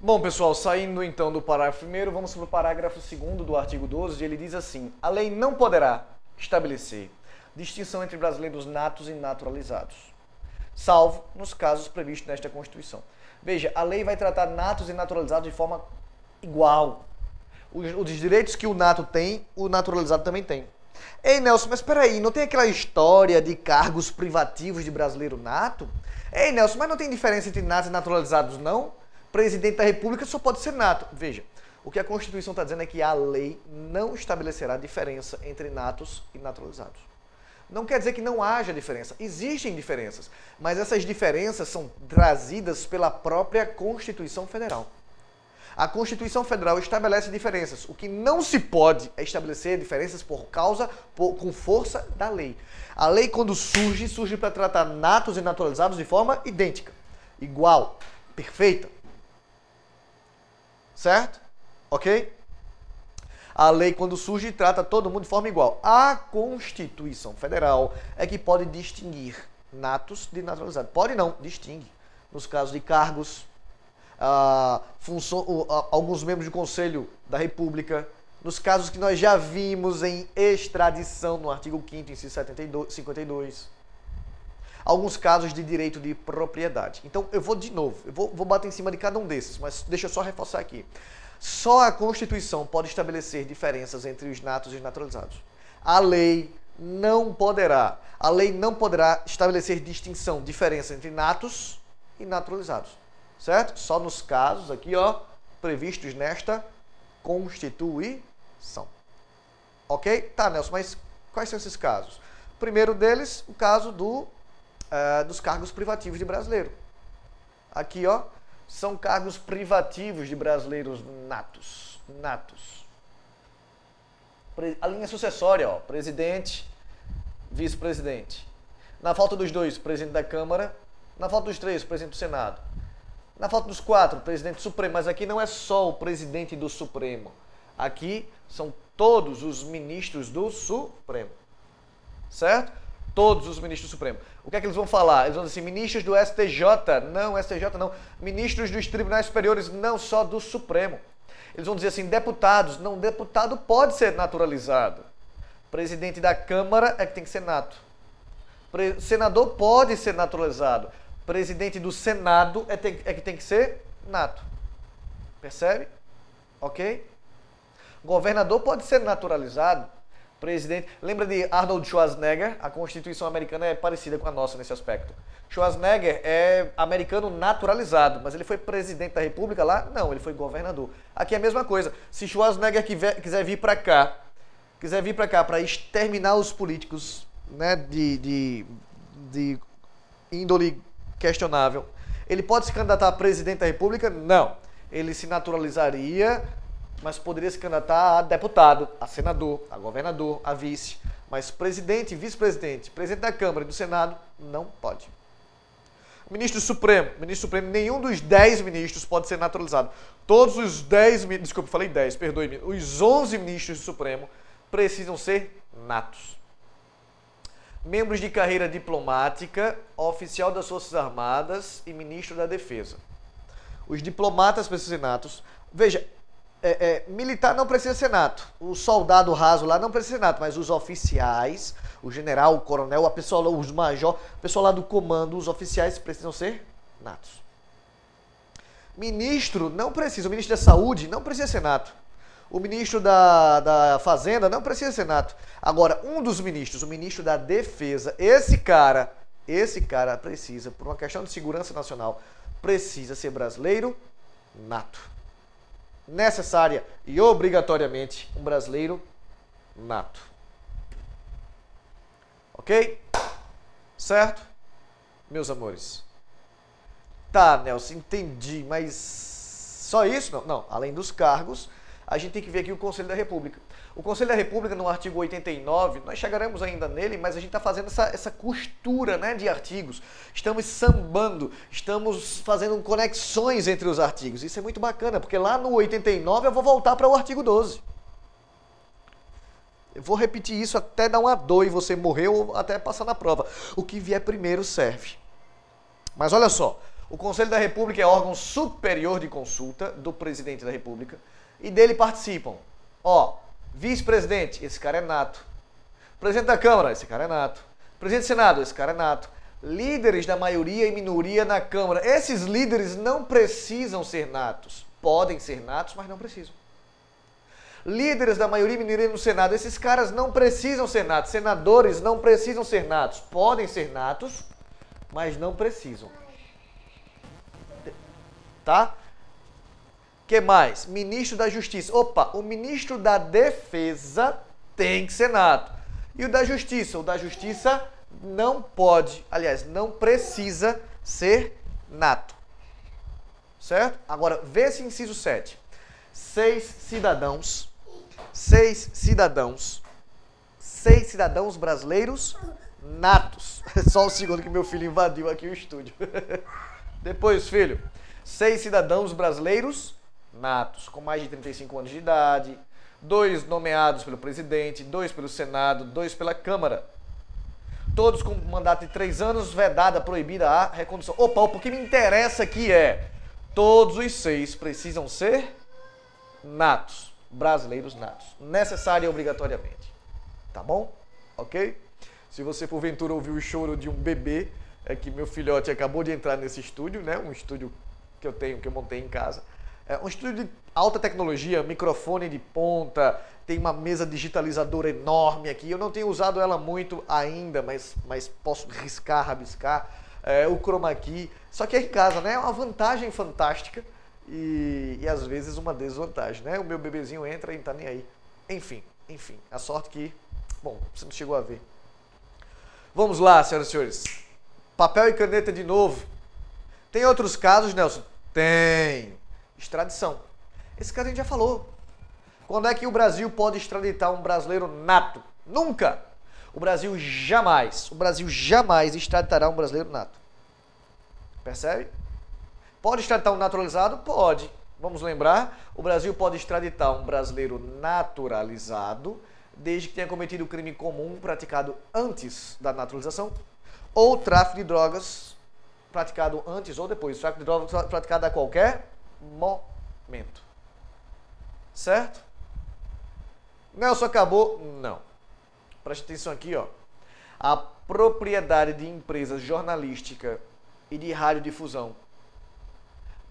Bom, pessoal, saindo então do parágrafo primeiro, vamos para o parágrafo 2º do artigo 12, ele diz assim: a lei não poderá estabelecer distinção entre brasileiros natos e naturalizados, salvo nos casos previstos nesta Constituição. Veja, a lei vai tratar natos e naturalizados de forma igual. Os direitos que o nato tem, o naturalizado também tem. Ei, Nelson, mas peraí, não tem aquela história de cargos privativos de brasileiro nato? Ei, Nelson, mas não tem diferença entre natos e naturalizados, não? Presidente da República só pode ser nato. Veja, o que a Constituição está dizendo é que a lei não estabelecerá diferença entre natos e naturalizados. Não quer dizer que não haja diferença. Existem diferenças, mas essas diferenças são trazidas pela própria Constituição Federal. A Constituição Federal estabelece diferenças. O que não se pode é estabelecer diferenças com força da lei. A lei, quando surge para tratar natos e naturalizados de forma idêntica, igual, perfeita. Certo? Ok? A lei, quando surge, trata todo mundo de forma igual. A Constituição Federal é que pode distinguir natos de naturalizados. Pode não, distingue. Nos casos de cargos, alguns membros do Conselho da República, nos casos que nós já vimos em extradição no artigo 5º, inciso 52, alguns casos de direito de propriedade. Então, eu vou de novo, vou bater em cima de cada um desses, mas deixa eu só reforçar aqui. Só a Constituição pode estabelecer diferenças entre os natos e os naturalizados. A lei não poderá estabelecer distinção, diferença entre natos e naturalizados. Certo? Só nos casos aqui, ó, previstos nesta Constituição. Ok? Tá, Nelson, mas quais são esses casos? O primeiro deles, o caso dos cargos privativos de brasileiro. Aqui, ó, são cargos privativos de brasileiros natos. A linha sucessória, ó, presidente, vice-presidente. Na falta dos dois, presidente da Câmara. Na falta dos três, presidente do Senado. Na falta dos quatro, presidente do Supremo. Mas aqui não é só o presidente do Supremo. Aqui são todos os ministros do Supremo. Certo? Todos os ministros do Supremo. O que é que eles vão falar? Eles vão dizer assim, ministros do STJ. Não, STJ não. Ministros dos tribunais superiores, não só do Supremo. Eles vão dizer assim, deputados. Não, deputado pode ser naturalizado. Presidente da Câmara é que tem que ser nato. Senador pode ser naturalizado. Presidente do Senado é que tem que ser nato. Percebe? Ok? Governador pode ser naturalizado. Presidente. Lembra de Arnold Schwarzenegger? A Constituição americana é parecida com a nossa nesse aspecto. Schwarzenegger é americano naturalizado, mas ele foi presidente da República lá? Não, ele foi governador. Aqui é a mesma coisa. Se Schwarzenegger quiser vir para cá para exterminar os políticos, né, de índole questionável, ele pode se candidatar a presidente da República? Não. Ele se naturalizaria, mas poderia se candidatar a deputado, a senador, a governador, a vice. Mas presidente, vice-presidente, presidente da Câmara e do Senado, não pode. Ministro Supremo, nenhum dos 10 ministros pode ser naturalizado. Todos os 10, desculpa, falei 10, perdoe-me, os 11 ministros do Supremo precisam ser natos. Membros de carreira diplomática, oficial das Forças Armadas e ministro da Defesa. Os diplomatas precisam ser natos. Veja, militar não precisa ser nato. O soldado raso lá não precisa ser nato, mas os oficiais, o general, o coronel, a pessoa, os major, o pessoal lá do comando, os oficiais precisam ser natos. Ministro não precisa. O ministro da Saúde não precisa ser nato. O ministro da Fazenda não precisa ser nato. Agora, um dos ministros, o ministro da Defesa, esse cara precisa, por uma questão de segurança nacional, precisa ser brasileiro nato. Necessária e obrigatoriamente um brasileiro nato. Ok? Certo? Meus amores. Tá, Nelson, entendi, mas só isso? Não, não. Além dos cargos, a gente tem que ver aqui o Conselho da República. O Conselho da República, no artigo 89, nós chegaremos ainda nele, mas a gente está fazendo essa costura, né, de artigos. Estamos sambando, estamos fazendo conexões entre os artigos. Isso é muito bacana, porque lá no 89 eu vou voltar para o artigo 12. Eu vou repetir isso até dar uma dor e você morrer ou até passar na prova. O que vier primeiro serve. Mas olha só, O Conselho da República é órgão superior de consulta do presidente da República e dele participam, ó, vice-presidente, esse cara é nato. Presidente da Câmara, esse cara é nato. Presidente do Senado, esse cara é nato. Líderes da maioria e minoria na Câmara. Esses líderes não precisam ser natos. Podem ser natos, mas não precisam. Líderes da maioria e minoria no Senado. Esses caras não precisam ser natos. Senadores não precisam ser natos. Podem ser natos, mas não precisam. Tá? Que mais? Ministro da Justiça. Opa, o ministro da Defesa tem que ser nato. E o da Justiça? O da Justiça não pode, aliás, não precisa ser nato. Certo? Agora, vê esse inciso 7. Seis cidadãos brasileiros natos. Só um segundo que meu filho invadiu aqui o estúdio. Depois, filho. 6 cidadãos brasileiros natos, com mais de 35 anos de idade, 2 nomeados pelo presidente, 2 pelo Senado, 2 pela Câmara. Todos com mandato de 3 anos, vedada, proibida a recondução. Opa, o que me interessa aqui é, todos os 6 precisam ser natos, brasileiros natos, necessária e obrigatoriamente. Tá bom? Ok? Se você porventura ouviu o choro de um bebê, é que meu filhote acabou de entrar nesse estúdio, né? Um estúdio que eu montei em casa. É um estúdio de alta tecnologia, microfone de ponta, tem uma mesa digitalizadora enorme aqui. Eu não tenho usado ela muito ainda, mas posso riscar, rabiscar. O chroma key. Só que é em casa, né? É uma vantagem fantástica e às vezes uma desvantagem, né? O meu bebezinho entra e não tá nem aí. Enfim. A sorte que... Bom, você não chegou a ver. Vamos lá, senhoras e senhores. Papel e caneta de novo. Tem outros casos, Nelson? Tem. Extradição. Esse caso a gente já falou. Quando é que o Brasil pode extraditar um brasileiro nato? Nunca! O Brasil jamais extraditará um brasileiro nato. Percebe? Pode extraditar um naturalizado? Pode. Vamos lembrar, o Brasil pode extraditar um brasileiro naturalizado desde que tenha cometido o crime comum praticado antes da naturalização ou tráfico de drogas praticado antes ou depois. Tráfico de drogas praticado a qualquer momento. Certo? Nelson, acabou? Não. Preste atenção aqui, ó. A propriedade de empresas jornalística e de radiodifusão.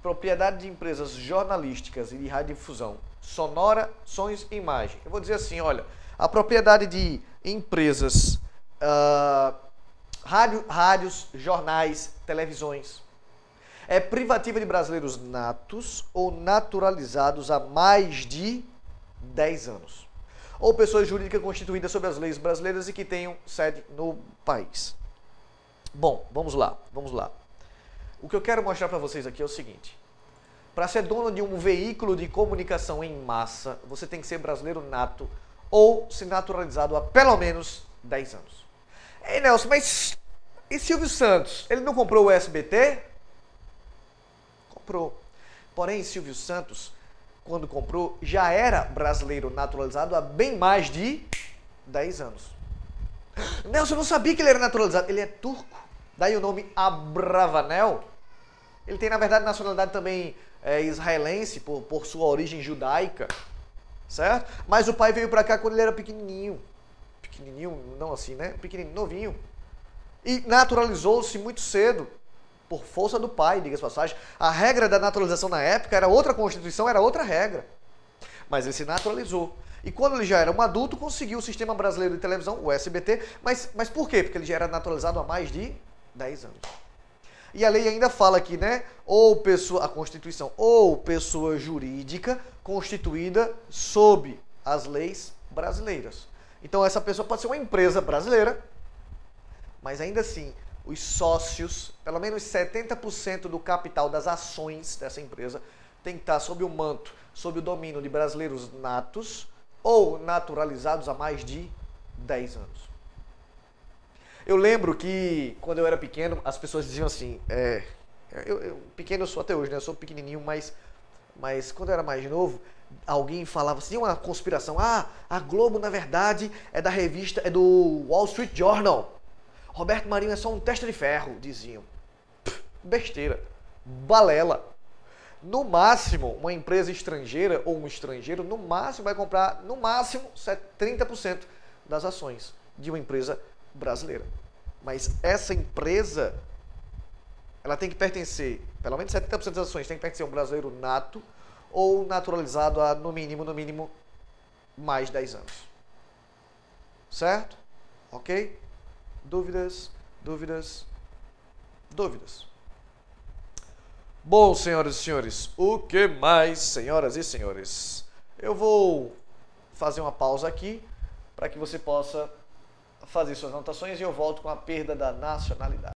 Propriedade de empresas jornalísticas e de radiodifusão. Sonora, sons e imagem. Eu vou dizer assim, olha. A propriedade de empresas, rádios, jornais, televisões, é privativa de brasileiros natos ou naturalizados há mais de 10 anos. Ou pessoas jurídicas constituídas sob as leis brasileiras e que tenham sede no país. Bom, vamos lá. O que eu quero mostrar para vocês aqui é o seguinte. Para ser dono de um veículo de comunicação em massa, você tem que ser brasileiro nato ou se naturalizado há pelo menos 10 anos. Ei, Nelson, mas e Silvio Santos? Ele não comprou o SBT? Comprou. Porém, Silvio Santos, quando comprou, já era brasileiro naturalizado há bem mais de 10 anos. Nelson, eu não sabia que ele era naturalizado. Ele é turco. Daí o nome Abravanel. Ele tem, na verdade, nacionalidade também israelense, por sua origem judaica. Certo? Mas o pai veio pra cá quando ele era pequenininho. Pequenininho, não assim, né? Pequenininho, novinho. E naturalizou-se muito cedo. Por força do pai, diga-se passagem. A regra da naturalização na época era outra constituição, era outra regra. Mas ele se naturalizou. E quando ele já era um adulto, conseguiu o Sistema Brasileiro de Televisão, o SBT. Mas por quê? Porque ele já era naturalizado há mais de 10 anos. E a lei ainda fala aqui, né? A Constituição, ou pessoa jurídica constituída sob as leis brasileiras. Então essa pessoa pode ser uma empresa brasileira, mas ainda assim, os sócios, pelo menos 70% do capital das ações dessa empresa, tem que estar sob o manto, sob o domínio de brasileiros natos ou naturalizados há mais de 10 anos. Eu lembro que, quando eu era pequeno, as pessoas diziam assim, pequeno eu sou até hoje, né? Eu sou pequenininho, mas quando eu era mais novo, alguém falava assim, uma conspiração, a Globo, na verdade, é do Wall Street Journal. Roberto Marinho é só um testa de ferro, diziam. Besteira. Balela. No máximo, uma empresa estrangeira ou um estrangeiro, no máximo, vai comprar, no máximo, 30% das ações de uma empresa brasileira. Mas essa empresa, ela tem que pertencer, pelo menos 70% das ações tem que pertencer a um brasileiro nato ou naturalizado há, no mínimo, mais 10 anos. Certo? Ok? Dúvidas? Bom, senhoras e senhores, o que mais, senhoras e senhores? Eu vou fazer uma pausa aqui para que você possa fazer suas anotações e eu volto com a perda da nacionalidade.